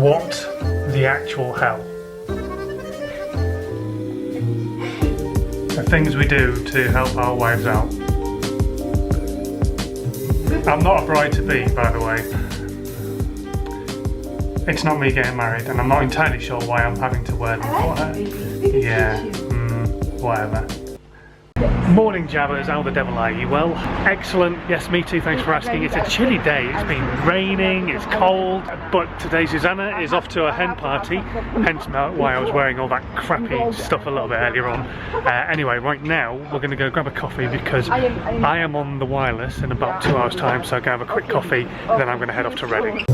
What the actual hell? The things we do to help our wives out. I'm not a bride-to-be, by the way. It's not me getting married, and I'm not entirely sure why I'm having to wear them for her. Yeah, whatever. Morning Jabbers, how the devil are you? Well, excellent, yes me too, thanks for asking. It's a chilly day, it's been raining, it's cold, but today Susanna is off to a hen party, hence why I was wearing all that crappy stuff a little bit earlier on. Anyway, right now we're going to go grab a coffee because I am on the wireless in about 2 hours time, so I'm going to have a quick coffee and then I'm going to head off to Reading.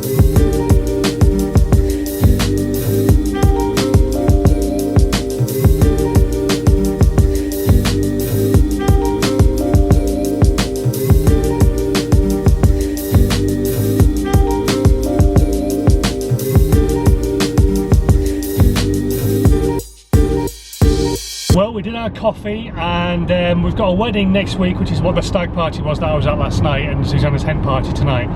Well, we did our coffee and we've got a wedding next week, which is what the stag party was that I was at last night, and Susanna's hen party tonight.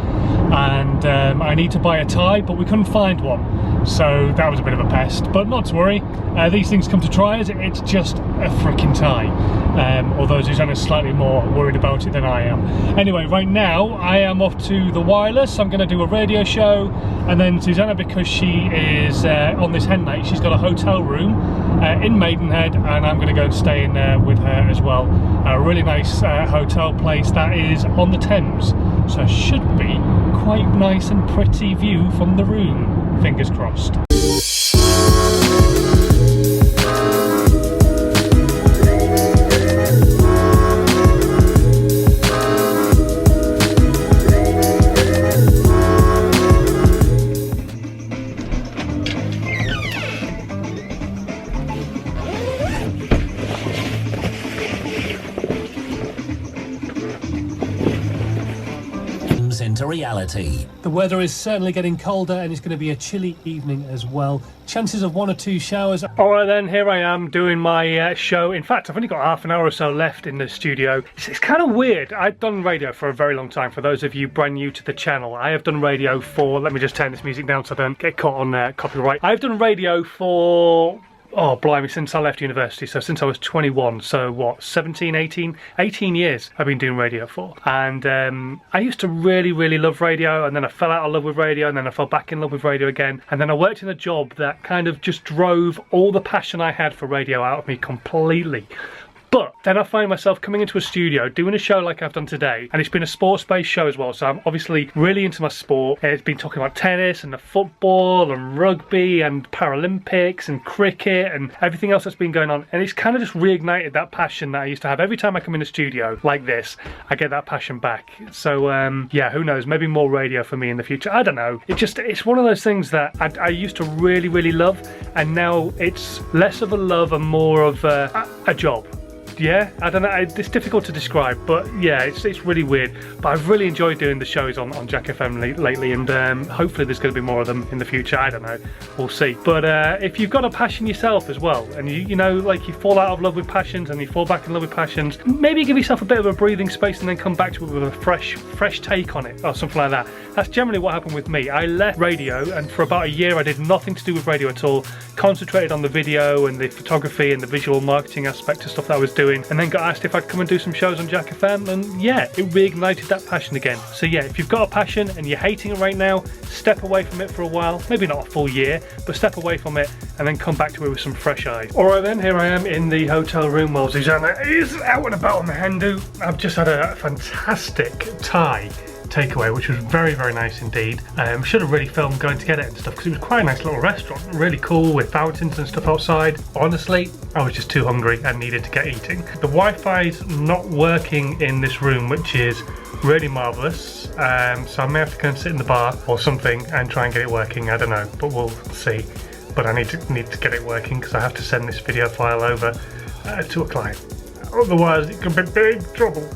And I need to buy a tie, but we couldn't find one, so that was a bit of a pest, but not to worry. These things come to tryers, it's just a freaking tie. Although Susanna's slightly more worried about it than I am. Anyway, right now I am off to the wireless. I'm going to do a radio show, and then Susanna, because she is on this hen night, she's got a hotel room in Maidenhead, and I'm going to go and stay in there with her as well. A really nice hotel place that is on the Thames, so it should be quite nice and pretty view from the room, fingers crossed. Into reality. The weather is certainly getting colder and it's going to be a chilly evening as well. Chances of 1 or 2 showers. Alright then, here I am doing my show. In fact, I've only got half an hour or so left in the studio. It's kind of weird. I've done radio for a very long time. For those of you brand new to the channel, I have done radio for, let me just turn this music down so I don't get caught on copyright. I've done radio for, oh blimey, since I left university, so since I was 21, so what, 17, 18 years I've been doing radio for. And I used to really love radio, and then I fell out of love with radio, and then I fell back in love with radio again, and then I worked in a job that kind of just drove all the passion I had for radio out of me completely. But then I find myself coming into a studio, doing a show like I've done today, and it's been a sports-based show as well, so I'm obviously really into my sport. It's been talking about tennis and the football and rugby and Paralympics and cricket and everything else that's been going on, and it's kind of just reignited that passion that I used to have. Every time I come in a studio like this, I get that passion back. So yeah, who knows, maybe more radio for me in the future, I don't know. It's one of those things that I used to really love, and now it's less of a love and more of a job. Yeah, I don't know, it's difficult to describe, but yeah, it's really weird. But I've really enjoyed doing the shows on Jack FM lately, and hopefully there's going to be more of them in the future. I don't know, we'll see. But if you've got a passion yourself as well, and you know, like you fall out of love with passions and you fall back in love with passions, maybe give yourself a bit of a breathing space and then come back to it with a fresh take on it, or something like that. That's generally what happened with me. I left radio, and for about a year I did nothing to do with radio at all, concentrated on the video and the photography and the visual marketing aspect of stuff that I was doing, and then got asked if I'd come and do some shows on Jack FM, and yeah, it reignited that passion again. So yeah, if you've got a passion and you're hating it right now, step away from it for a while, maybe not a full year, but step away from it and then come back to it with some fresh eyes. Alright then, here I am in the hotel room while Susanna is out and about on the hen do. I've just had a fantastic Thai takeaway, which was very nice indeed. Should have really filmed going to get it and stuff, because it was quite a nice little restaurant, really cool with fountains and stuff outside. Honestly, I was just too hungry and needed to get eating. The Wi-Fi's not working in this room, which is really marvellous, so I may have to go and sit in the bar or something and try and get it working. I don't know, but we'll see. But I need to get it working because I have to send this video file over to a client, otherwise it could be big trouble.